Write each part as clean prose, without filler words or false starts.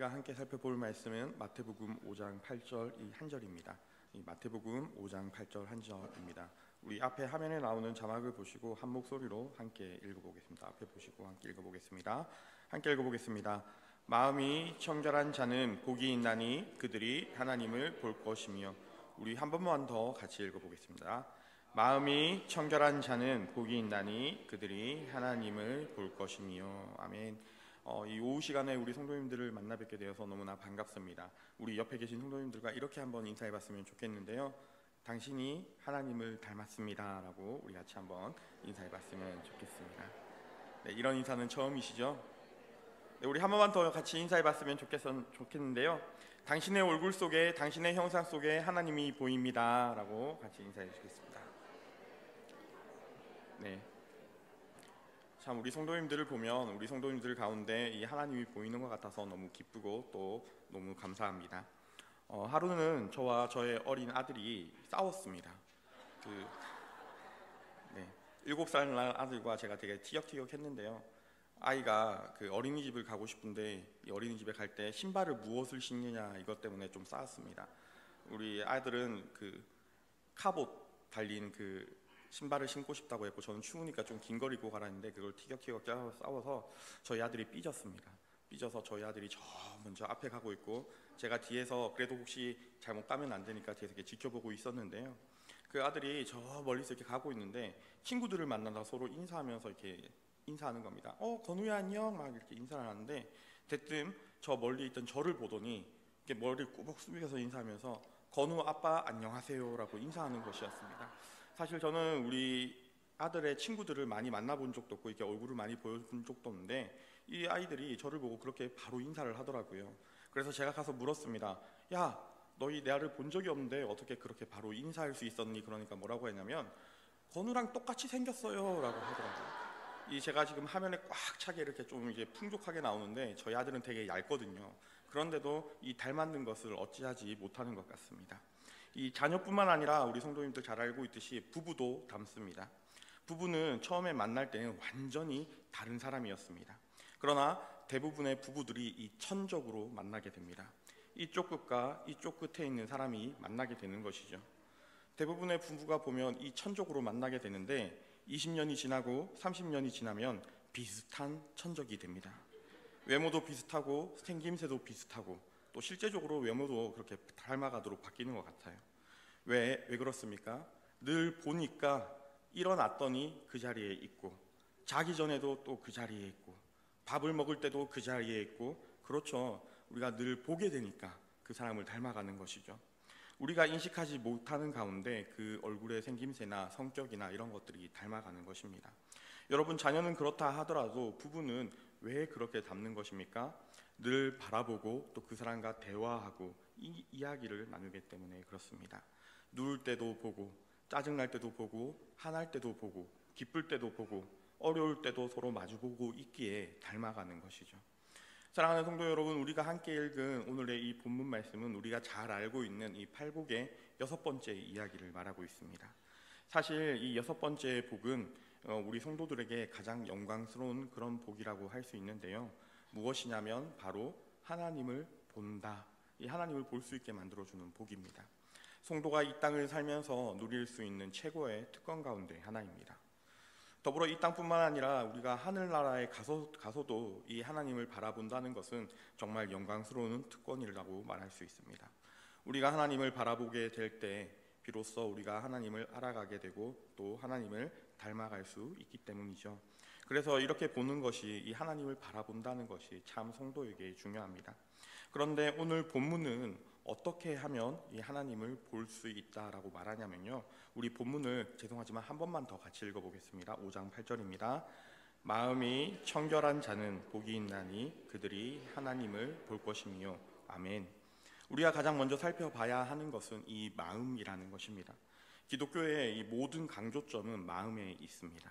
우리가 함께 살펴볼 말씀은 마태복음 5장 8절 이 한 절입니다. 이 마태복음 5장 8절 한 절입니다. 우리 앞에 화면에 나오는 자막을 보시고 한 목소리로 함께 읽어보겠습니다. 앞에 보시고 함께 읽어보겠습니다. 함께 읽어보겠습니다. 마음이 청결한 자는 복이 있나니 그들이 하나님을 볼 것이며. 우리 한 번만 더 같이 읽어보겠습니다. 마음이 청결한 자는 복이 있나니 그들이 하나님을 볼 것이며. 아멘. 이 오후 시간에 우리 성도님들을 만나 뵙게 되어서 너무나 반갑습니다. 우리 옆에 계신 성도님들과 이렇게 한번 인사해봤으면 좋겠는데요. 당신이 하나님을 닮았습니다 라고 우리 같이 한번 인사해봤으면 좋겠습니다. 네, 이런 인사는 처음이시죠? 네, 우리 한 번만 더 같이 인사해봤으면 좋겠는데요. 당신의 얼굴 속에, 당신의 형상 속에 하나님이 보입니다 라고 같이 인사해 주시겠습니다. 네. 참 우리 성도님들을 보면 우리 성도님들 가운데 이 하나님이 보이는 것 같아서 너무 기쁘고 또 너무 감사합니다. 하루는 저와 저의 어린 아들이 싸웠습니다. 7살 날 아들과 제가 되게 티격태격했는데요. 아이가 어린이집을 가고 싶은데 이 어린이집에 갈 때 신발을 무엇을 신느냐 이것 때문에 좀 싸웠습니다. 우리 아들은 카봇 달린 신발을 신고 싶다고 했고 저는 추우니까 좀 긴 거리 입고 가라는데 그걸 티격태격 싸워서 저희 아들이 삐졌습니다. 삐져서 저희 아들이 저 먼저 앞에 가고 있고 제가 뒤에서 그래도 혹시 잘못 가면 안 되니까 뒤에서 이렇게 지켜보고 있었는데요. 그 아들이 저 멀리서 이렇게 가고 있는데 친구들을 만나서 서로 인사하면서 이렇게 인사하는 겁니다. 건우야 안녕 막 이렇게 인사를 하는데 대뜸 저 멀리 있던 저를 보더니 이렇게 머리를 꾸벅 숙여서 인사하면서 건우 아빠 안녕하세요라고 인사하는 것이었습니다. 사실 저는 우리 아들의 친구들을 많이 만나본 적도 없고 이렇게 얼굴을 많이 보여준 적도 없는데 이 아이들이 저를 보고 그렇게 바로 인사를 하더라고요. 그래서 제가 가서 물었습니다. 야, 너희 내 아들 본 적이 없는데 어떻게 그렇게 바로 인사할 수 있었니? 그러니까 뭐라고 했냐면 건우랑 똑같이 생겼어요 라고 하더라고요. 제가 지금 화면에 꽉 차게 이렇게 좀 이제 풍족하게 나오는데 저희 아들은 되게 얇거든요. 그런데도 이 닮았는 것을 어찌하지 못하는 것 같습니다. 이 자녀뿐만 아니라 우리 성도님들 잘 알고 있듯이 부부도 닮습니다. 부부는 처음에 만날 때는 완전히 다른 사람이었습니다. 그러나 대부분의 부부들이 이 천적으로 만나게 됩니다. 이쪽 끝과 이쪽 끝에 있는 사람이 만나게 되는 것이죠. 대부분의 부부가 보면 이 천적으로 만나게 되는데 20년이 지나고 30년이 지나면 비슷한 천적이 됩니다. 외모도 비슷하고 생김새도 비슷하고 또 실제적으로 외모도 그렇게 닮아가도록 바뀌는 것 같아요. 왜 그렇습니까? 늘 보니까 일어났더니 그 자리에 있고 자기 전에도 또 그 자리에 있고 밥을 먹을 때도 그 자리에 있고 그렇죠. 우리가 늘 보게 되니까 그 사람을 닮아가는 것이죠. 우리가 인식하지 못하는 가운데 그 얼굴의 생김새나 성격이나 이런 것들이 닮아가는 것입니다. 여러분 자녀는 그렇다 하더라도 부부는 왜 그렇게 닮는 것입니까? 늘 바라보고 또 그 사람과 대화하고 이 이야기를 나누기 때문에 그렇습니다. 누울 때도 보고 짜증날 때도 보고 화날 때도 보고 기쁠 때도 보고 어려울 때도 서로 마주보고 있기에 닮아가는 것이죠. 사랑하는 성도 여러분, 우리가 함께 읽은 오늘의 이 본문 말씀은 우리가 잘 알고 있는 이 팔복의 6번째 이야기를 말하고 있습니다. 사실 이 6번째 복은 우리 성도들에게 가장 영광스러운 그런 복이라고 할 수 있는데요. 무엇이냐면 바로 하나님을 본다. 이 하나님을 볼 수 있게 만들어주는 복입니다. 성도가 이 땅을 살면서 누릴 수 있는 최고의 특권 가운데 하나입니다. 더불어 이 땅뿐만 아니라 우리가 하늘나라에 가서도 이 하나님을 바라본다는 것은 정말 영광스러운 특권이라고 말할 수 있습니다. 우리가 하나님을 바라보게 될 때 비로소 우리가 하나님을 알아가게 되고 또 하나님을 닮아갈 수 있기 때문이죠. 그래서 이렇게 보는 것이 이 하나님을 바라본다는 것이 참 성도에게 중요합니다. 그런데 오늘 본문은 어떻게 하면 이 하나님을 볼 수 있다라고 말하냐면요. 우리 본문을 죄송하지만 한 번만 더 같이 읽어보겠습니다. 5장 8절입니다. 마음이 청결한 자는 복이 있나니 그들이 하나님을 볼 것이며. 아멘. 우리가 가장 먼저 살펴봐야 하는 것은 이 마음이라는 것입니다. 기독교의 이 모든 강조점은 마음에 있습니다.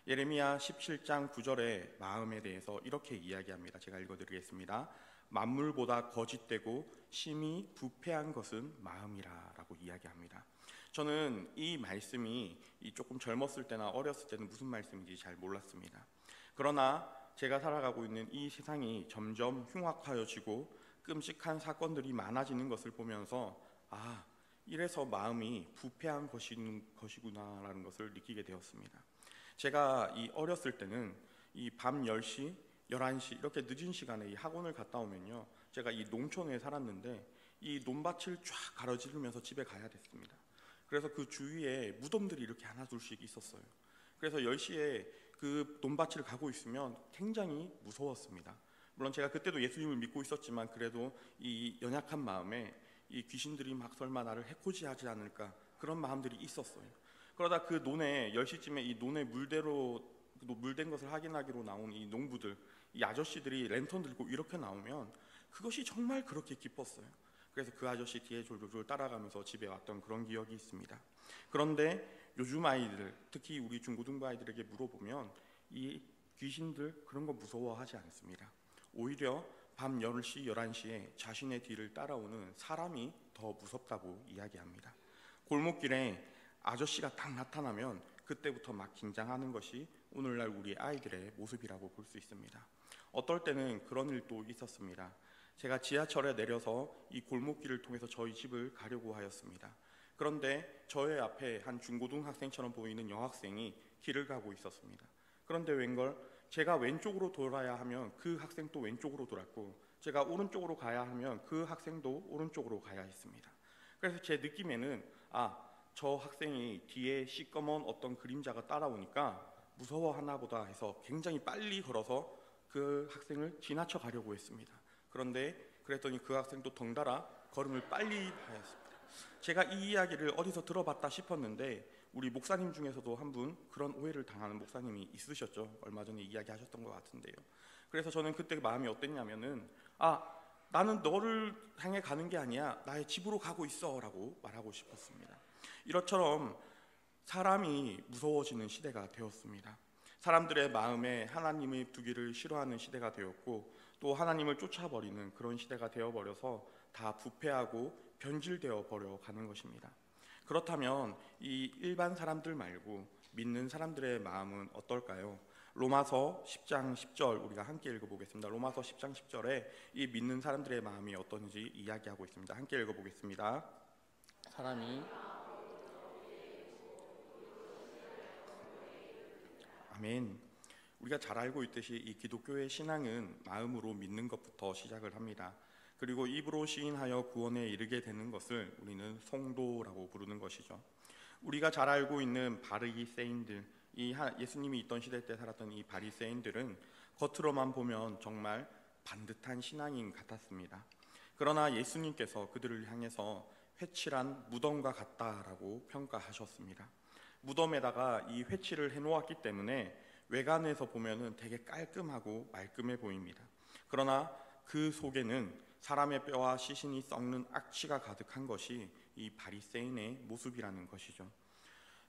예레미야 17장 9절에 마음에 대해서 이렇게 이야기합니다. 제가 읽어드리겠습니다. 만물보다 거짓되고 심히 부패한 것은 마음이라 라고 이야기합니다. 저는 이 말씀이 조금 젊었을 때나 어렸을 때는 무슨 말씀인지 잘 몰랐습니다. 그러나 제가 살아가고 있는 이 세상이 점점 흉악화여지고 끔찍한 사건들이 많아지는 것을 보면서 아, 이래서 마음이 부패한 것이구나라는 것을 느끼게 되었습니다. 제가 이 어렸을 때는 이 밤 10시, 11시 이렇게 늦은 시간에 이 학원을 갔다 오면요, 제가 이 농촌에 살았는데 이 논밭을 쫙 가로지르면서 집에 가야 됐습니다. 그래서 그 주위에 무덤들이 이렇게 하나 둘씩 있었어요. 그래서 10시에 그 논밭을 가고 있으면 굉장히 무서웠습니다. 물론 제가 그때도 예수님을 믿고 있었지만 그래도 이 연약한 마음에 이 귀신들이 막 설마 나를 해코지하지 않을까 그런 마음들이 있었어요. 그러다 그 논에 10시쯤에 이 논에 물된 것을 확인하기로 나온 이 농부들, 이 아저씨들이 랜턴 들고 이렇게 나오면 그것이 정말 그렇게 기뻤어요. 그래서 그 아저씨 뒤에 졸졸 따라가면서 집에 왔던 그런 기억이 있습니다. 그런데 요즘 아이들, 특히 우리 중고등부 아이들에게 물어보면 이 귀신들 그런 거 무서워하지 않습니다. 오히려 밤 10시, 11시에 자신의 뒤를 따라오는 사람이 더 무섭다고 이야기합니다. 골목길에 아저씨가 딱 나타나면 그때부터 막 긴장하는 것이 오늘날 우리 아이들의 모습이라고 볼 수 있습니다. 어떨 때는 그런 일도 있었습니다. 제가 지하철에 내려서 이 골목길을 통해서 저희 집을 가려고 하였습니다. 그런데 저의 앞에 한 중고등학생처럼 보이는 여학생이 길을 가고 있었습니다. 그런데 웬걸 제가 왼쪽으로 돌아야 하면 그 학생도 왼쪽으로 돌았고, 제가 오른쪽으로 가야 하면 그 학생도 오른쪽으로 가야 했습니다. 그래서 제 느낌에는 저 학생이 뒤에 시꺼먼 어떤 그림자가 따라오니까 무서워하나 보다 해서 굉장히 빨리 걸어서 그 학생을 지나쳐 가려고 했습니다. 그랬더니 그 학생도 덩달아 걸음을 빨리 하였습니다. 제가 이 이야기를 어디서 들어봤다 싶었는데 우리 목사님 중에서도 한 분 그런 오해를 당하는 목사님이 있으셨죠. 얼마 전에 이야기하셨던 것 같은데요. 그래서 저는 그때 마음이 어땠냐면은 나는 너를 향해 가는 게 아니야, 나의 집으로 가고 있어 라고 말하고 싶었습니다. 이것처럼 사람이 무서워지는 시대가 되었습니다. 사람들의 마음에 하나님의 두기를 싫어하는 시대가 되었고, 또 하나님을 쫓아버리는 그런 시대가 되어버려서 다 부패하고 변질되어 버려 가는 것입니다. 그렇다면 이 일반 사람들 말고 믿는 사람들의 마음은 어떨까요? 로마서 10장 10절 우리가 함께 읽어보겠습니다. 로마서 10장 10절에 이 믿는 사람들의 마음이 어떤지 이야기하고 있습니다. 함께 읽어보겠습니다. 사람이 아멘. 우리가 잘 알고 있듯이 이 기독교의 신앙은 마음으로 믿는 것부터 시작을 합니다. 그리고 입으로 시인하여 구원에 이르게 되는 것을 우리는 성도라고 부르는 것이죠. 우리가 잘 알고 있는 바리새인들, 예수님이 있던 시대 때 살았던 이 바리새인들은 겉으로만 보면 정말 반듯한 신앙인 같았습니다. 그러나 예수님께서 그들을 향해서 회칠한 무덤과 같다라고 평가하셨습니다. 무덤에다가 이 회칠을 해놓았기 때문에 외관에서 보면은 되게 깔끔하고 말끔해 보입니다. 그러나 그 속에는 사람의 뼈와 시신이 썩는 악취가 가득한 것이 이 바리새인의 모습이라는 것이죠.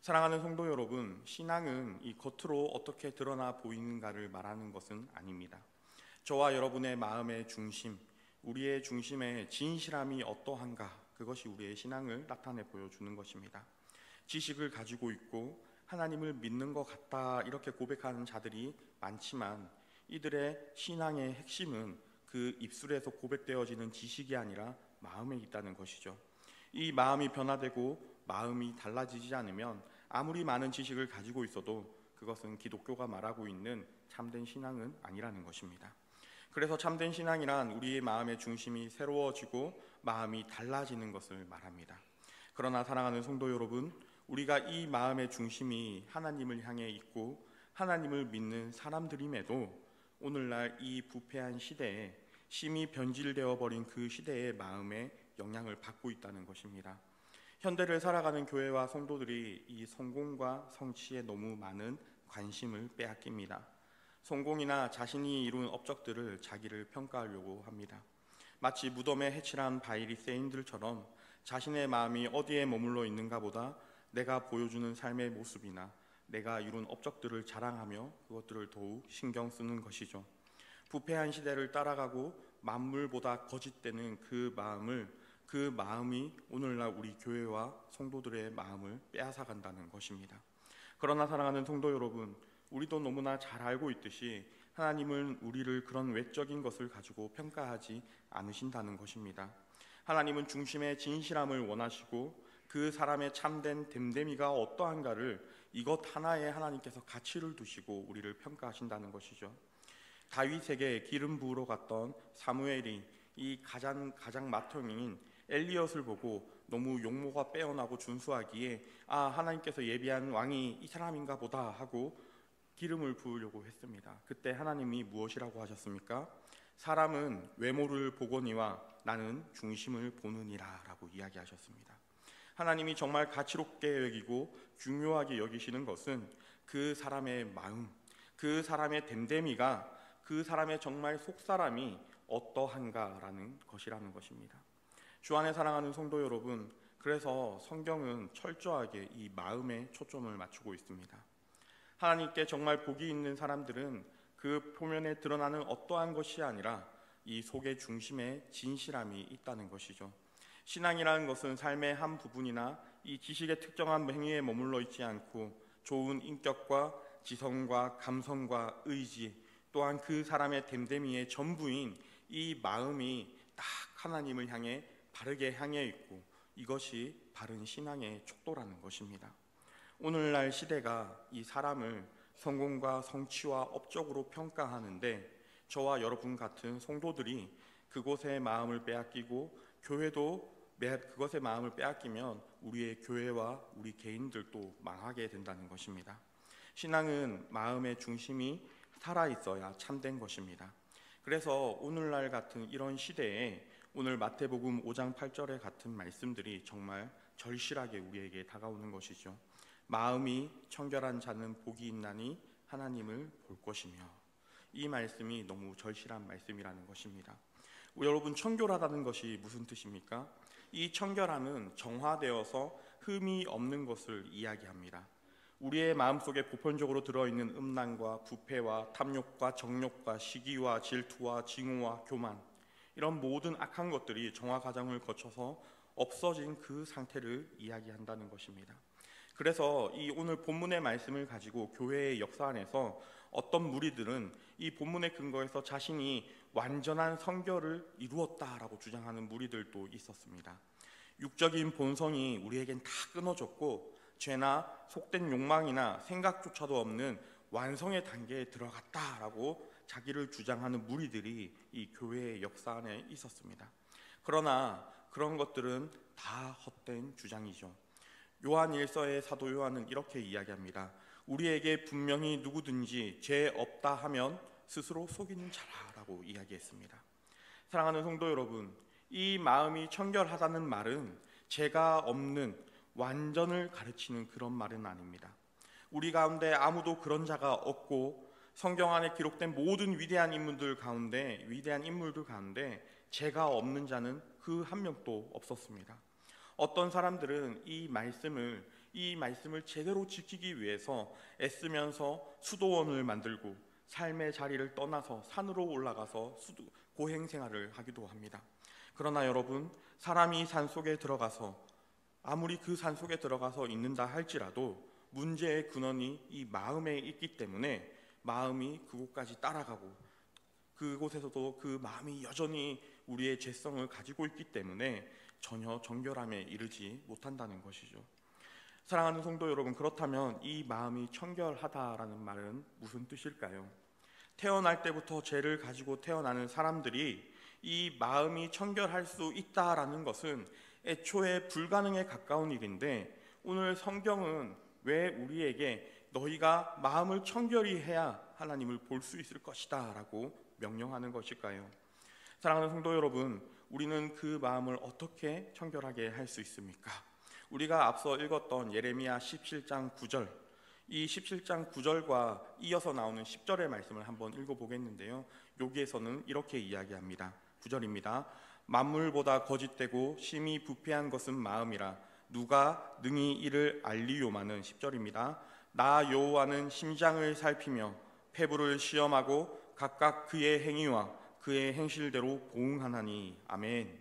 사랑하는 성도 여러분, 신앙은 이 겉으로 어떻게 드러나 보이는가를 말하는 것은 아닙니다. 저와 여러분의 마음의 중심, 우리의 중심에 진실함이 어떠한가, 그것이 우리의 신앙을 나타내 보여주는 것입니다. 지식을 가지고 있고 하나님을 믿는 것 같다 이렇게 고백하는 자들이 많지만 이들의 신앙의 핵심은 그 입술에서 고백되어지는 지식이 아니라 마음에 있다는 것이죠. 이 마음이 변화되고 마음이 달라지지 않으면 아무리 많은 지식을 가지고 있어도 그것은 기독교가 말하고 있는 참된 신앙은 아니라는 것입니다. 그래서 참된 신앙이란 우리의 마음의 중심이 새로워지고 마음이 달라지는 것을 말합니다. 그러나 사랑하는 성도 여러분, 우리가 이 마음의 중심이 하나님을 향해 있고 하나님을 믿는 사람들임에도 오늘날 이 부패한 시대에 심히 변질되어 버린 그 시대의 마음에 영향을 받고 있다는 것입니다. 현대를 살아가는 교회와 성도들이 이 성공과 성취에 너무 많은 관심을 빼앗깁니다. 성공이나 자신이 이룬 업적들을 자기를 평가하려고 합니다. 마치 무덤에 해칠한 바리새인들처럼 자신의 마음이 어디에 머물러 있는가 보다 내가 보여주는 삶의 모습이나 내가 이룬 업적들을 자랑하며 그것들을 더욱 신경 쓰는 것이죠. 부패한 시대를 따라가고 만물보다 거짓되는 그 마음이 오늘날 우리 교회와 성도들의 마음을 빼앗아간다는 것입니다. 그러나 사랑하는 성도 여러분, 우리도 너무나 잘 알고 있듯이 하나님은 우리를 그런 외적인 것을 가지고 평가하지 않으신다는 것입니다. 하나님은 중심의 진실함을 원하시고 그 사람의 참된 됨됨이가 어떠한가를 이것 하나에 하나님께서 가치를 두시고 우리를 평가하신다는 것이죠. 다윗에게 기름 부으러 갔던 사무엘이 이 가장 맏형인 엘리엇을 보고 너무 용모가 빼어나고 준수하기에 하나님께서 예비한 왕이 이 사람인가 보다 하고 기름을 부으려고 했습니다. 그때 하나님이 무엇이라고 하셨습니까? 사람은 외모를 보거니와 나는 중심을 보느니라 라고 이야기하셨습니다. 하나님이 정말 가치롭게 여기고 중요하게 여기시는 것은 그 사람의 마음, 그 사람의 됨됨이가 그 사람의 정말 속사람이 어떠한가라는 것이라는 것입니다. 주 안에 사랑하는 성도 여러분, 그래서 성경은 철저하게 이 마음에 초점을 맞추고 있습니다. 하나님께 정말 복이 있는 사람들은 그 표면에 드러나는 어떠한 것이 아니라 이 속의 중심에 진실함이 있다는 것이죠. 신앙이라는 것은 삶의 한 부분이나 이 지식의 특정한 행위에 머물러 있지 않고 좋은 인격과 지성과 감성과 의지, 또한 그 사람의 됨됨이의 전부인 이 마음이 딱 하나님을 향해 바르게 향해 있고 이것이 바른 신앙의 촉도라는 것입니다. 오늘날 시대가 이 사람을 성공과 성취와 업적으로 평가하는데 저와 여러분 같은 성도들이 그곳에 마음을 빼앗기고 교회도 그것에 마음을 빼앗기면 우리의 교회와 우리 개인들도 망하게 된다는 것입니다. 신앙은 마음의 중심이 살아있어야 참된 것입니다. 그래서 오늘날 같은 이런 시대에 오늘 마태복음 5장 8절에 같은 말씀들이 정말 절실하게 우리에게 다가오는 것이죠. 마음이 청결한 자는 복이 있나니 하나님을 볼 것이며, 이 말씀이 너무 절실한 말씀이라는 것입니다. 여러분, 청결하다는 것이 무슨 뜻입니까? 이 청결함은 정화되어서 흠이 없는 것을 이야기합니다. 우리의 마음속에 보편적으로 들어있는 음란과 부패와 탐욕과 정욕과 시기와 질투와 징후와 교만, 이런 모든 악한 것들이 정화 과정을 거쳐서 없어진 그 상태를 이야기한다는 것입니다. 그래서 이 오늘 본문의 말씀을 가지고 교회의 역사 안에서 어떤 무리들은 이 본문의 근거에서 자신이 완전한 성결을 이루었다라고 주장하는 무리들도 있었습니다. 육적인 본성이 우리에겐 다 끊어졌고 죄나 속된 욕망이나 생각조차도 없는 완성의 단계에 들어갔다라고 자기를 주장하는 무리들이 이 교회의 역사 안에 있었습니다. 그러나 그런 것들은 다 헛된 주장이죠. 요한 1서의 사도 요한은 이렇게 이야기합니다. 우리에게 분명히 누구든지 죄 없다 하면 스스로 속이는 자라라고 이야기했습니다. 사랑하는 성도 여러분, 이 마음이 청결하다는 말은 죄가 없는 완전을 가르치는 그런 말은 아닙니다. 우리 가운데 아무도 그런 자가 없고 성경 안에 기록된 모든 위대한 인물들 가운데 죄가 없는 자는 그 한 명도 없었습니다. 어떤 사람들은 이 말씀을 제대로 지키기 위해서 애쓰면서 수도원을 만들고 삶의 자리를 떠나서 산으로 올라가서 고행 생활을 하기도 합니다. 그러나 여러분, 사람이 산속에 들어가서 아무리 그 산속에 들어가서 있는다 할지라도 문제의 근원이 이 마음에 있기 때문에 마음이 그곳까지 따라가고 그곳에서도 그 마음이 여전히 우리의 죄성을 가지고 있기 때문에 전혀 정결함에 이르지 못한다는 것이죠. 사랑하는 성도 여러분, 그렇다면 이 마음이 청결하다라는 말은 무슨 뜻일까요? 태어날 때부터 죄를 가지고 태어나는 사람들이 이 마음이 청결할 수 있다라는 것은 애초에 불가능에 가까운 일인데, 오늘 성경은 왜 우리에게 너희가 마음을 청결히 해야 하나님을 볼 수 있을 것이다 라고 명령하는 것일까요? 사랑하는 성도 여러분, 우리는 그 마음을 어떻게 청결하게 할 수 있습니까? 우리가 앞서 읽었던 예레미야 17장 9절, 이 17장 9절과 이어서 나오는 10절의 말씀을 한번 읽어보겠는데요. 여기에서는 이렇게 이야기합니다. 9절입니다. 만물보다 거짓되고 심히 부패한 것은 마음이라 누가 능히 이를 알리요마는 10절입니다. 나 여호와는 심장을 살피며 폐부를 시험하고 각각 그의 행위와 그의 행실대로 보응하나니. 아멘.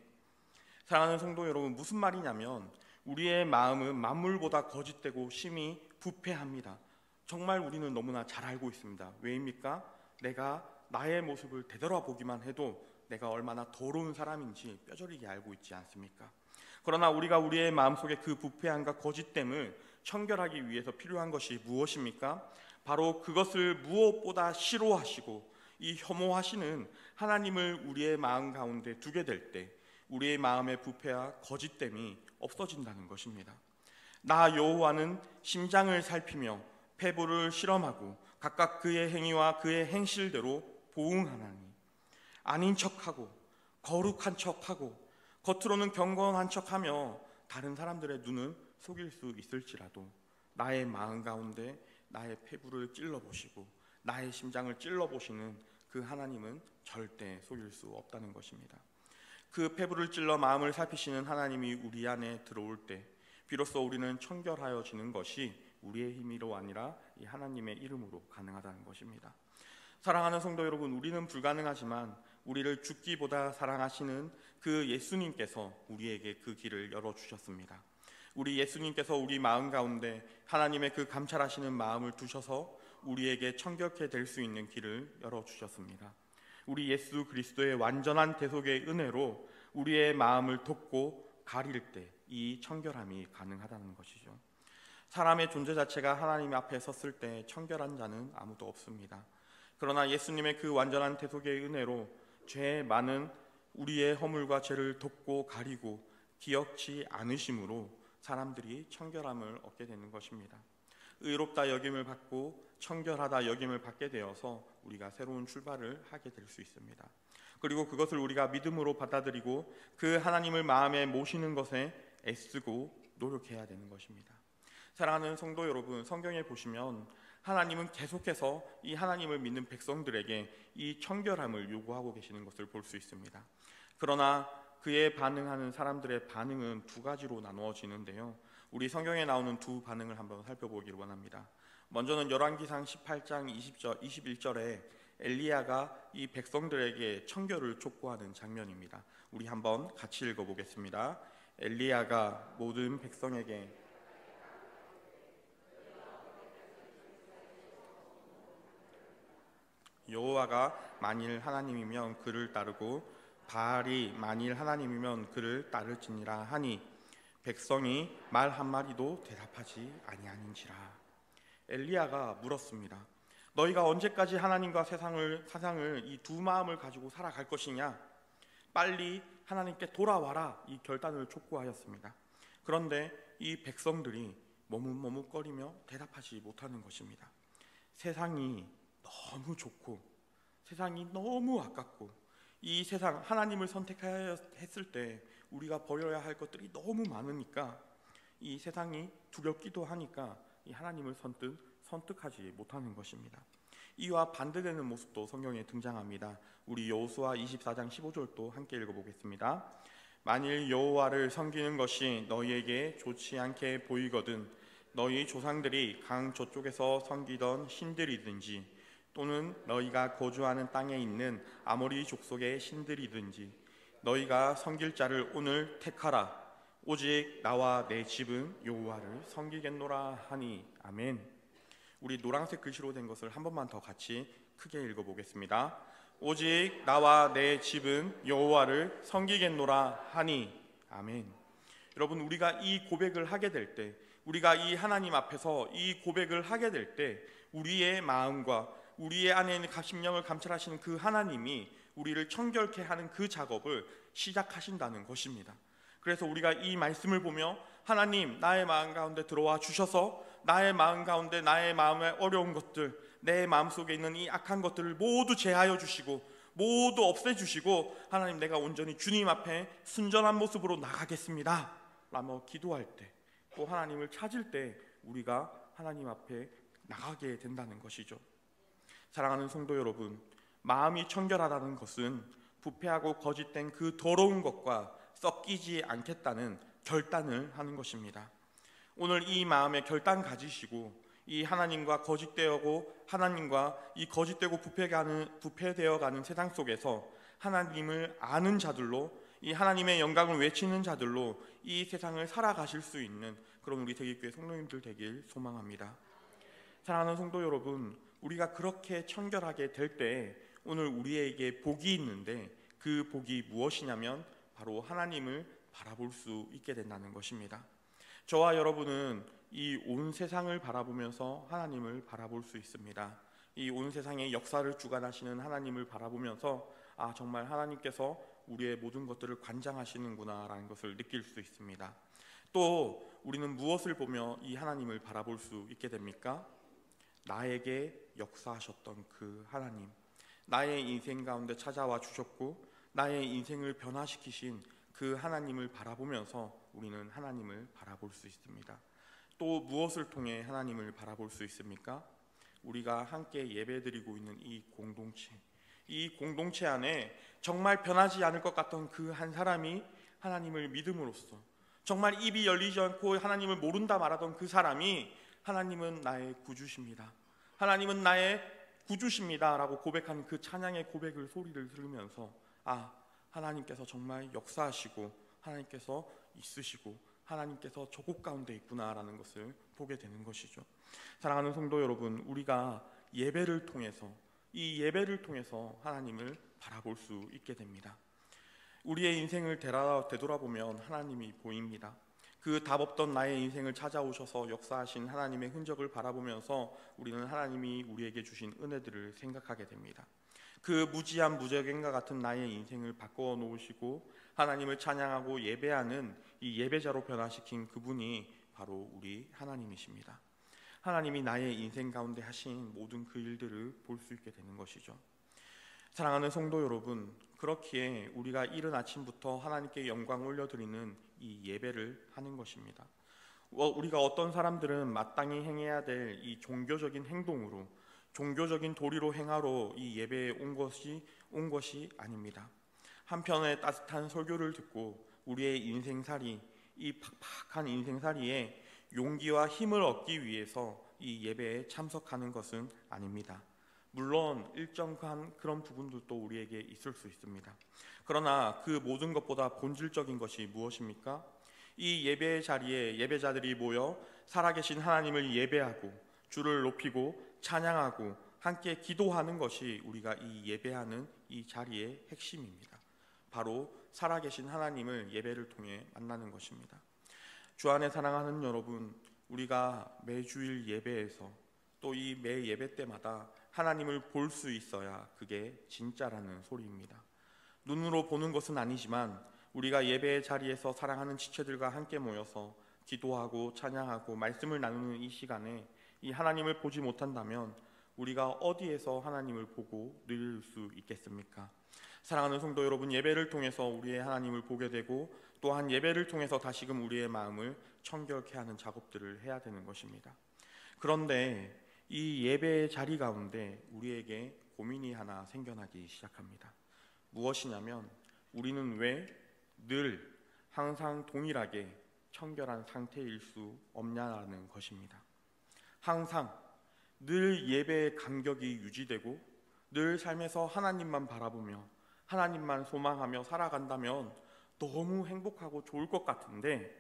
사랑하는 성도 여러분, 무슨 말이냐면 우리의 마음은 만물보다 거짓되고 심히 부패합니다. 정말 우리는 너무나 잘 알고 있습니다. 왜입니까? 내가 나의 모습을 되돌아보기만 해도 내가 얼마나 더러운 사람인지 뼈저리게 알고 있지 않습니까? 그러나 우리가 우리의 마음속에 그 부패함과 거짓됨을 청결하기 위해서 필요한 것이 무엇입니까? 바로 그것을 무엇보다 싫어하시고 이 혐오하시는 하나님을 우리의 마음 가운데 두게 될 때 우리의 마음의 부패와 거짓됨이 없어진다는 것입니다. 나 여호와는 심장을 살피며 폐부를 실험하고 각각 그의 행위와 그의 행실대로 보응하나니 아닌 척하고 거룩한 척하고 겉으로는 경건한 척하며 다른 사람들의 눈을 속일 수 있을지라도 나의 마음 가운데 나의 폐부를 찔러보시고 나의 심장을 찔러보시는 그 하나님은 절대 속일 수 없다는 것입니다. 그 폐부를 찔러 마음을 살피시는 하나님이 우리 안에 들어올 때 비로소 우리는 청결하여지는 것이 우리의 힘으로 아니라 이 하나님의 이름으로 가능하다는 것입니다. 사랑하는 성도 여러분, 우리는 불가능하지만 우리를 죽기보다 사랑하시는 그 예수님께서 우리에게 그 길을 열어주셨습니다. 우리 예수님께서 우리 마음 가운데 하나님의 그 감찰하시는 마음을 두셔서 우리에게 청결케 될 수 있는 길을 열어주셨습니다. 우리 예수 그리스도의 완전한 대속의 은혜로 우리의 마음을 덮고 가릴 때 이 청결함이 가능하다는 것이죠. 사람의 존재 자체가 하나님 앞에 섰을 때 청결한 자는 아무도 없습니다. 그러나 예수님의 그 완전한 대속의 은혜로 죄 많은 우리의 허물과 죄를 덮고 가리고 기억지 않으심으로 사람들이 청결함을 얻게 되는 것입니다. 의롭다 여김을 받고 청결하다 여김을 받게 되어서 우리가 새로운 출발을 하게 될 수 있습니다. 그리고 그것을 우리가 믿음으로 받아들이고 그 하나님을 마음에 모시는 것에 애쓰고 노력해야 되는 것입니다. 사랑하는 성도 여러분, 성경에 보시면 하나님은 계속해서 이 하나님을 믿는 백성들에게 이 청결함을 요구하고 계시는 것을 볼 수 있습니다. 그러나 그에 반응하는 사람들의 반응은 두 가지로 나누어지는데요. 우리 성경에 나오는 두 반응을 한번 살펴보기를 원합니다. 먼저는 열왕기상 18장 21절에 엘리야가 이 백성들에게 청결을 촉구하는 장면입니다. 우리 한번 같이 읽어보겠습니다. 엘리야가 모든 백성에게 여호와가 만일 하나님이면 그를 따르고 바알이 만일 하나님이면 그를 따를지니라 하니 백성이 말 한마디도 대답하지 아니하는지라. 엘리야가 물었습니다. 너희가 언제까지 하나님과 세상을 이 두 마음을 가지고 살아갈 것이냐? 빨리 하나님께 돌아와라. 이 결단을 촉구하였습니다. 그런데 이 백성들이 머뭇머뭇거리며 대답하지 못하는 것입니다. 세상이 너무 좋고 세상이 너무 아깝고 이 세상 하나님을 선택하여 했을 때 우리가 버려야 할 것들이 너무 많으니까 이 세상이 두렵기도 하니까 이 하나님을 선택하지 못하는 것입니다. 이와 반대되는 모습도 성경에 등장합니다. 우리 여호수아 24장 15절도 함께 읽어보겠습니다. 만일 여호와를 섬기는 것이 너희에게 좋지 않게 보이거든 너희 조상들이 강 저쪽에서 섬기던 신들이든지 또는 너희가 거주하는 땅에 있는 아모리 족속의 신들이든지 너희가 섬길 자를 오늘 택하라. 오직 나와 내 집은 여호와를 섬기겠노라 하니. 아멘. 우리 노란색 글씨로 된 것을 한 번만 더 같이 크게 읽어보겠습니다. 오직 나와 내 집은 여호와를 섬기겠노라 하니. 아멘. 여러분, 우리가 이 고백을 하게 될 때, 우리가 이 하나님 앞에서 이 고백을 하게 될 때 우리의 마음과 우리의 안에 있는 심령을 감찰하시는 그 하나님이 우리를 청결케 하는 그 작업을 시작하신다는 것입니다. 그래서 우리가 이 말씀을 보며 하나님, 나의 마음 가운데 들어와 주셔서 나의 마음 가운데 나의 마음의 어려운 것들, 내 마음속에 있는 이 악한 것들을 모두 제하여 주시고 모두 없애주시고 하나님, 내가 온전히 주님 앞에 순전한 모습으로 나가겠습니다 라며 기도할 때, 또 하나님을 찾을 때 우리가 하나님 앞에 나가게 된다는 것이죠. 사랑하는 성도 여러분, 마음이 청결하다는 것은 부패하고 거짓된 그 더러운 것과 섞이지 않겠다는 결단을 하는 것입니다. 오늘 이 마음에 결단 가지시고 이 하나님과 거짓되고 하나님과 이 거짓되고 부패되어가는 세상 속에서 하나님을 아는 자들로, 이 하나님의 영광을 외치는 자들로 이 세상을 살아가실 수 있는 그런 우리 대기교회 성도님들 되길 소망합니다. 사랑하는 성도 여러분, 우리가 그렇게 청결하게 될 때 오늘 우리에게 복이 있는데 그 복이 무엇이냐면 바로 하나님을 바라볼 수 있게 된다는 것입니다. 저와 여러분은 이 온 세상을 바라보면서 하나님을 바라볼 수 있습니다. 이 온 세상의 역사를 주관하시는 하나님을 바라보면서 정말 하나님께서 우리의 모든 것들을 관장하시는구나 라는 것을 느낄 수 있습니다. 또 우리는 무엇을 보며 이 하나님을 바라볼 수 있게 됩니까? 나에게 역사하셨던 그 하나님, 나의 인생 가운데 찾아와 주셨고 나의 인생을 변화시키신 그 하나님을 바라보면서 우리는 하나님을 바라볼 수 있습니다. 또 무엇을 통해 하나님을 바라볼 수 있습니까? 우리가 함께 예배드리고 있는 이 공동체 안에 정말 변하지 않을 것 같던 그 한 사람이 하나님을 믿음으로써 정말 입이 열리지 않고 하나님을 모른다 말하던 그 사람이 하나님은 나의 구주십니다, 하나님은 나의 구주십니다 라고 고백하는 그 찬양의 고백을 소리를 들으면서 하나님께서 정말 역사하시고 하나님께서 있으시고 하나님께서 저 곳 가운데 있구나라는 것을 보게 되는 것이죠. 사랑하는 성도 여러분, 우리가 예배를 통해서 하나님을 바라볼 수 있게 됩니다. 우리의 인생을 되돌아보면 하나님이 보입니다. 그 답없던 나의 인생을 찾아오셔서 역사하신 하나님의 흔적을 바라보면서 우리는 하나님이 우리에게 주신 은혜들을 생각하게 됩니다. 그 무지한 무적행과 같은 나의 인생을 바꿔 놓으시고 하나님을 찬양하고 예배하는 이 예배자로 변화시킨 그분이 바로 우리 하나님이십니다. 하나님이 나의 인생 가운데 하신 모든 그 일들을 볼 수 있게 되는 것이죠. 사랑하는 성도 여러분, 그렇기에 우리가 이른 아침부터 하나님께 영광 올려드리는 이 예배를 하는 것입니다. 우리가 어떤 사람들은 마땅히 행해야 될 이 종교적인 행동으로, 종교적인 도리로 행하러 이 예배에 온 것이 아닙니다. 한편의 따뜻한 설교를 듣고 우리의 인생살이, 이 팍팍한 인생살이에 용기와 힘을 얻기 위해서 이 예배에 참석하는 것은 아닙니다. 물론 일정한 그런 부분들도 우리에게 있을 수 있습니다. 그러나 그 모든 것보다 본질적인 것이 무엇입니까? 이 예배의 자리에 예배자들이 모여 살아계신 하나님을 예배하고 주를 높이고 찬양하고 함께 기도하는 것이 우리가 이 예배하는 이 자리의 핵심입니다. 바로 살아계신 하나님을 예배를 통해 만나는 것입니다. 주 안에 사랑하는 여러분, 우리가 매주일 예배에서 또 이 매 예배 때마다 하나님을 볼 수 있어야 그게 진짜라는 소리입니다. 눈으로 보는 것은 아니지만 우리가 예배의 자리에서 사랑하는 지체들과 함께 모여서 기도하고 찬양하고 말씀을 나누는 이 시간에 이 하나님을 보지 못한다면 우리가 어디에서 하나님을 보고 누릴 수 있겠습니까? 사랑하는 성도 여러분, 예배를 통해서 우리의 하나님을 보게 되고 또한 예배를 통해서 다시금 우리의 마음을 청결케 하는 작업들을 해야 되는 것입니다. 그런데 이 예배의 자리 가운데 우리에게 고민이 하나 생겨나기 시작합니다. 무엇이냐면 우리는 왜 늘 항상 동일하게 청결한 상태일 수 없냐라는 것입니다. 항상 늘 예배의 간격이 유지되고 늘 삶에서 하나님만 바라보며 하나님만 소망하며 살아간다면 너무 행복하고 좋을 것 같은데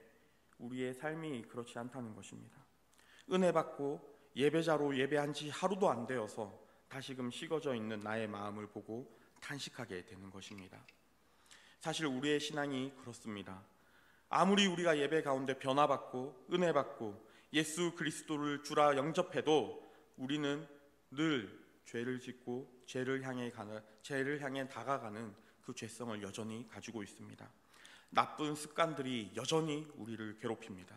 우리의 삶이 그렇지 않다는 것입니다. 은혜 받고 예배자로 예배한 지 하루도 안 되어서 다시금 식어져 있는 나의 마음을 보고 탄식하게 되는 것입니다. 사실 우리의 신앙이 그렇습니다. 아무리 우리가 예배 가운데 변화받고 은혜 받고 예수 그리스도를 주라 영접해도 우리는 늘 죄를 짓고 죄를 향해 다가가는 그 죄성을 여전히 가지고 있습니다. 나쁜 습관들이 여전히 우리를 괴롭힙니다.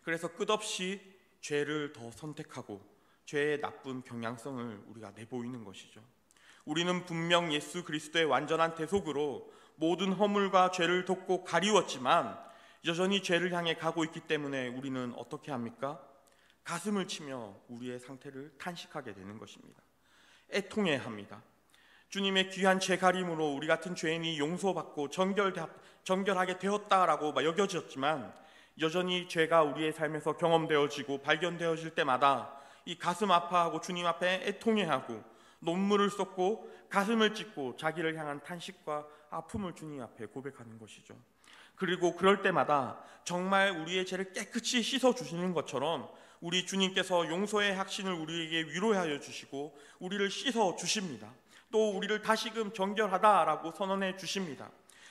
그래서 끝없이 죄를 더 선택하고 죄의 나쁜 경향성을 우리가 내보이는 것이죠. 우리는 분명 예수 그리스도의 완전한 대속으로 모든 허물과 죄를 덮고 가리웠지만 여전히 죄를 향해 가고 있기 때문에 우리는 어떻게 합니까? 가슴을 치며 우리의 상태를 탄식하게 되는 것입니다. 애통해합니다. 주님의 귀한 죄가림으로 우리 같은 죄인이 용서받고 정결하게 되었다라고 여겨졌지만 여전히 죄가 우리의 삶에서 경험되어지고 발견되어질 때마다 이 가슴 아파하고 주님 앞에 애통해하고 눈물을 쏟고 가슴을 찢고 자기를 향한 탄식과 아픔을 주님 앞에 고백하는 것이죠. 그리고 그럴 때마다 정말 우리의 죄를 깨끗이 씻어 주시는 것처럼 우리 주님께서 용서의 확신을 우리에게 위로하여 주시고 우리를 씻어 주십니다. 또 우리를 다시금 정결하다라고 선언해 주십니다.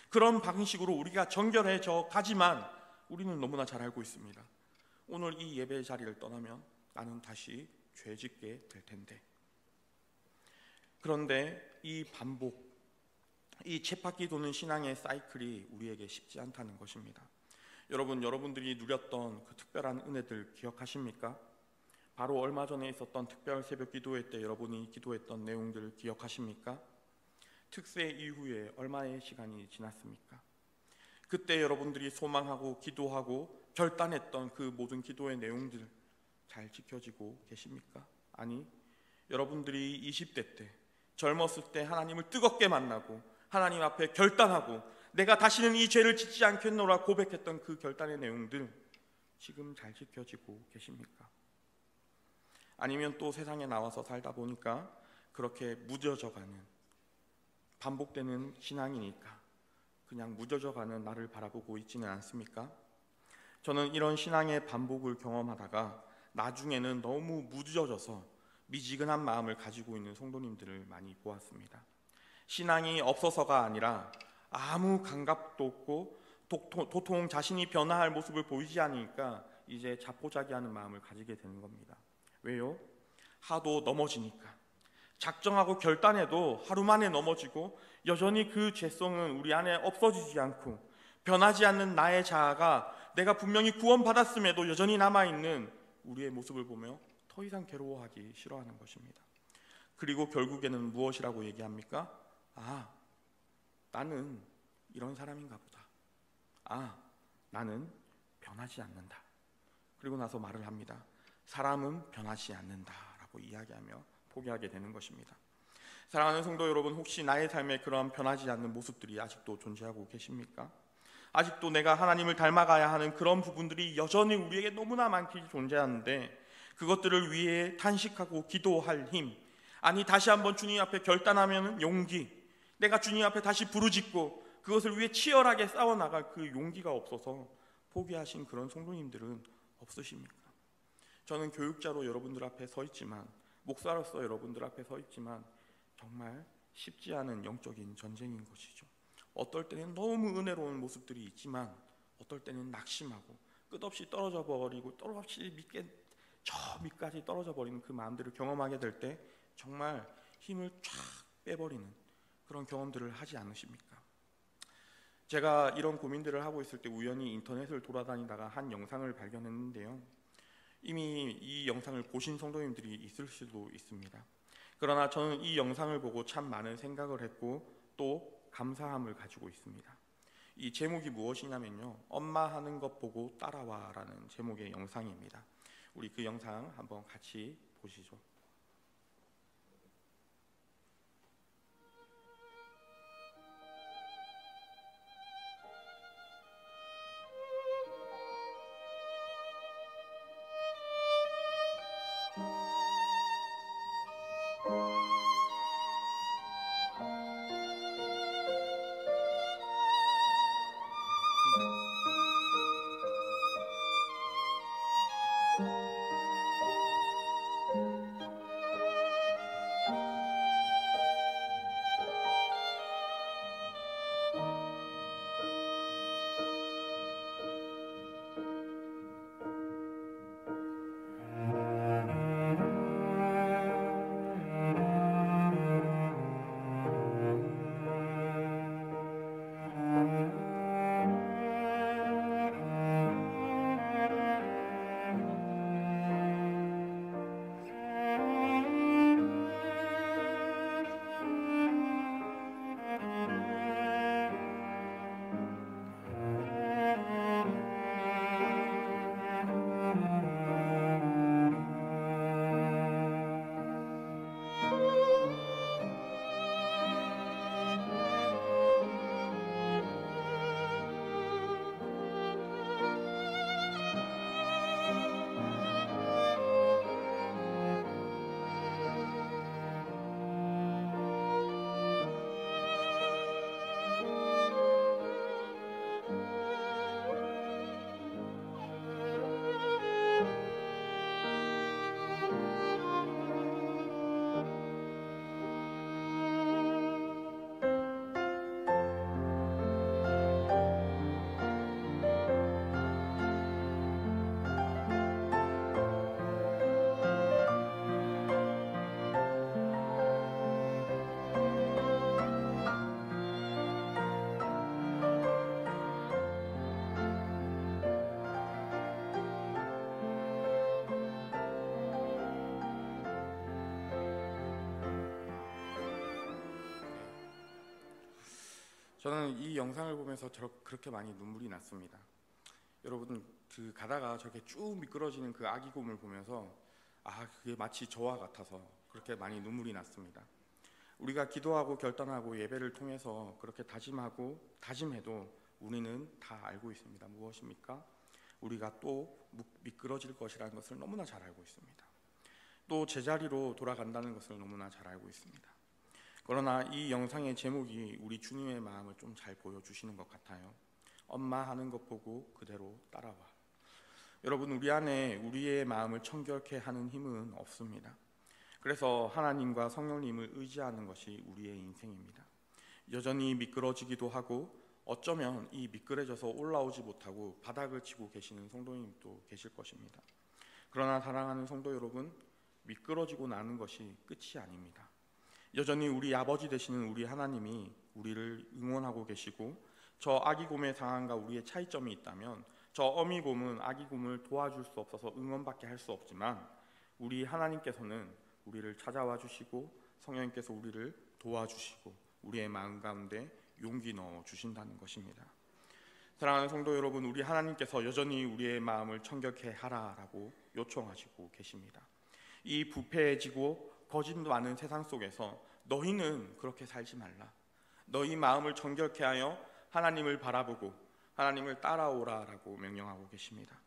그런 방식으로 우리가 정결해져 가지만 우리는 너무나 잘 알고 있습니다. 오늘 이 예배 자리를 떠나면 나는 다시 죄 짓게 될 텐데. 그런데 이 반복, 이 쳇바퀴 도는 신앙의 사이클이 우리에게 쉽지 않다는 것입니다. 여러분들이 누렸던 그 특별한 은혜들 기억하십니까? 바로 얼마 전에 있었던 특별 새벽 기도회 때 여러분이 기도했던 내용들 기억하십니까? 특세 이후에 얼마의 시간이 지났습니까? 그때 여러분들이 소망하고 기도하고 결단했던 그 모든 기도의 내용들 잘 지켜지고 계십니까? 아니, 여러분들이 20대 때 젊었을 때 하나님을 뜨겁게 만나고 하나님 앞에 결단하고 내가 다시는 이 죄를 짓지 않겠노라 고백했던 그 결단의 내용들 지금 잘 지켜지고 계십니까? 아니면 또 세상에 나와서 살다 보니까 그렇게 무뎌져가는, 반복되는 신앙이니까 그냥 무뎌져가는 나를 바라보고 있지는 않습니까? 저는 이런 신앙의 반복을 경험하다가 나중에는 너무 무뎌져서 미지근한 마음을 가지고 있는 성도님들을 많이 보았습니다. 신앙이 없어서가 아니라 아무 감각도 없고 도통 자신이 변화할 모습을 보이지 않으니까 이제 자포자기하는 마음을 가지게 되는 겁니다. 왜요? 하도 넘어지니까. 작정하고 결단해도 하루 만에 넘어지고 여전히 그 죄성은 우리 안에 없어지지 않고 변하지 않는 나의 자아가 내가 분명히 구원받았음에도 여전히 남아있는 우리의 모습을 보며 더 이상 괴로워하기 싫어하는 것입니다. 그리고 결국에는 무엇이라고 얘기합니까? 나는 이런 사람인가 보다. 나는 변하지 않는다. 그리고 나서 말을 합니다. 사람은 변하지 않는다라고 이야기하며 포기하게 되는 것입니다. 사랑하는 성도 여러분, 혹시 나의 삶에 그러한 변하지 않는 모습들이 아직도 존재하고 계십니까? 아직도 내가 하나님을 닮아가야 하는 그런 부분들이 여전히 우리에게 너무나 많이 존재하는데 그것들을 위해 탄식하고 기도할 힘, 아니 다시 한번 주님 앞에 결단하면 용기, 내가 주님 앞에 다시 부르짖고 그것을 위해 치열하게 싸워나갈 그 용기가 없어서 포기하신 그런 성도님들은 없으십니까? 저는 교육자로 여러분들 앞에 서 있지만, 목사로서 여러분들 앞에 서 있지만 정말 쉽지 않은 영적인 전쟁인 것이죠. 어떨 때는 너무 은혜로운 모습들이 있지만 어떨 때는 낙심하고 끝없이 떨어져 버리고 떨어없이 저 밑까지 떨어져 버리는 그 마음들을 경험하게 될 때 정말 힘을 쫙 빼버리는 그런 경험들을 하지 않으십니까? 제가 이런 고민들을 하고 있을 때 우연히 인터넷을 돌아다니다가 한 영상을 발견했는데요. 이미 이 영상을 보신 성도님들이 있을 수도 있습니다. 그러나 저는 이 영상을 보고 참 많은 생각을 했고 또 감사함을 가지고 있습니다. 이 제목이 무엇이냐면요, 엄마 하는 것 보고 따라와 라는 제목의 영상입니다. 우리 그 영상 한번 같이 보시죠. 저는 이 영상을 보면서 그렇게 많이 눈물이 났습니다. 여러분, 그 가다가 저렇게 쭉 미끄러지는 그 아기 곰을 보면서 그게 마치 저와 같아서 그렇게 많이 눈물이 났습니다. 우리가 기도하고 결단하고 예배를 통해서 그렇게 다짐해도 우리는 다 알고 있습니다. 무엇입니까? 우리가 또 미끄러질 것이라는 것을 너무나 잘 알고 있습니다. 또 제자리로 돌아간다는 것을 너무나 잘 알고 있습니다. 그러나 이 영상의 제목이 우리 주님의 마음을 좀 잘 보여주시는 것 같아요. 엄마 하는 것 보고 그대로 따라와. 여러분, 우리 안에 우리의 마음을 청결케 하는 힘은 없습니다. 그래서 하나님과 성령님을 의지하는 것이 우리의 인생입니다. 여전히 미끄러지기도 하고 어쩌면 이 미끄러져서 올라오지 못하고 바닥을 치고 계시는 성도님도 계실 것입니다. 그러나 사랑하는 성도 여러분, 미끄러지고 나는 것이 끝이 아닙니다. 여전히 우리 아버지 되시는 우리 하나님이 우리를 응원하고 계시고, 저 아기곰의 상황과 우리의 차이점이 있다면 저 어미곰은 아기곰을 도와줄 수 없어서 응원밖에 할 수 없지만, 우리 하나님께서는 우리를 찾아와 주시고 성령님께서 우리를 도와주시고 우리의 마음 가운데 용기 넣어 주신다는 것입니다. 사랑하는 성도 여러분, 우리 하나님께서 여전히 우리의 마음을 청결케 하라라고 요청하시고 계십니다. 이 부패해지고 거짓 많은 세상 속에서 너희는 그렇게 살지 말라. 너희 마음을 청결케 하여 하나님을 바라보고 하나님을 따라오라라고 명령하고 계십니다.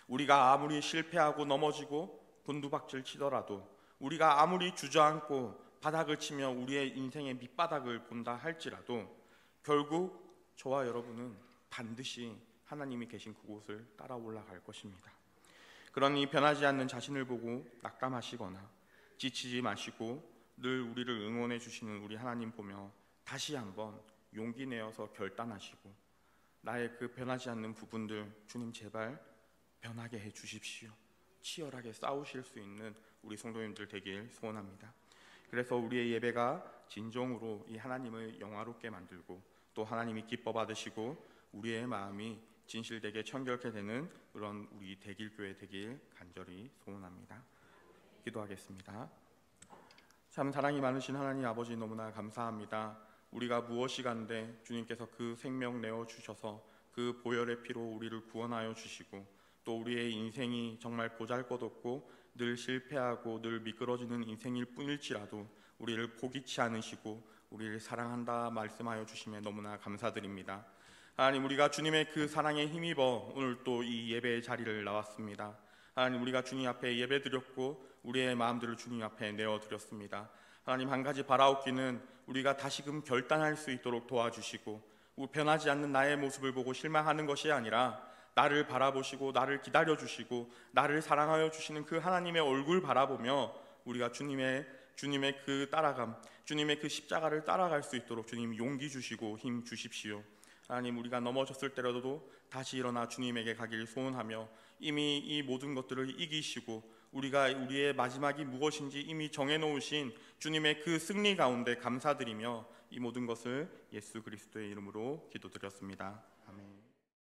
우리가 아무리 실패하고 넘어지고 곤두박질 치더라도, 우리가 아무리 주저앉고 바닥을 치며 우리의 인생의 밑바닥을 본다 할지라도 결국 저와 여러분은 반드시 하나님이 계신 그곳을 따라 올라갈 것입니다. 그러니 변하지 않는 자신을 보고 낙담하시거나 지치지 마시고 늘 우리를 응원해 주시는 우리 하나님 보며 다시 한번 용기 내어서 결단하시고, 나의 그 변하지 않는 부분들 주님 제발 변하게 해 주십시오. 치열하게 싸우실 수 있는 우리 성도님들 되길 소원합니다. 그래서 우리의 예배가 진정으로 이 하나님을 영화롭게 만들고 또 하나님이 기뻐 받으시고 우리의 마음이 진실되게 청결케 되는 그런 우리 대길교회 되길 간절히 소원합니다. 기도하겠습니다. 참 사랑이 많으신 하나님 아버지, 너무나 감사합니다. 우리가 무엇이 간데 주님께서 그 생명 내어주셔서 그 보혈의 피로 우리를 구원하여 주시고, 또 우리의 인생이 정말 보잘것없고 늘 실패하고 늘 미끄러지는 인생일 뿐일지라도 우리를 포기치 않으시고 우리를 사랑한다 말씀하여 주심에 너무나 감사드립니다. 하나님, 우리가 주님의 그 사랑에 힘입어 오늘 또 이 예배의 자리를 나왔습니다. 하나님, 우리가 주님 앞에 예배드렸고 우리의 마음들을 주님 앞에 내어드렸습니다. 하나님, 한 가지 바라옵기는 우리가 다시금 결단할 수 있도록 도와주시고, 변하지 않는 나의 모습을 보고 실망하는 것이 아니라 나를 바라보시고 나를 기다려주시고 나를 사랑하여 주시는 그 하나님의 얼굴 바라보며 우리가 주님의 그 따라감, 주님의 그 십자가를 따라갈 수 있도록 주님 용기 주시고 힘 주십시오. 하나님, 우리가 넘어졌을 때라도 다시 일어나 주님에게 가기를 소원하며, 이미 이 모든 것들을 이기시고 우리의 마지막이 무엇인지 이미 정해놓으신 주님의 그 승리 가운데 감사드리며 이 모든 것을 예수 그리스도의 이름으로 기도드렸습니다.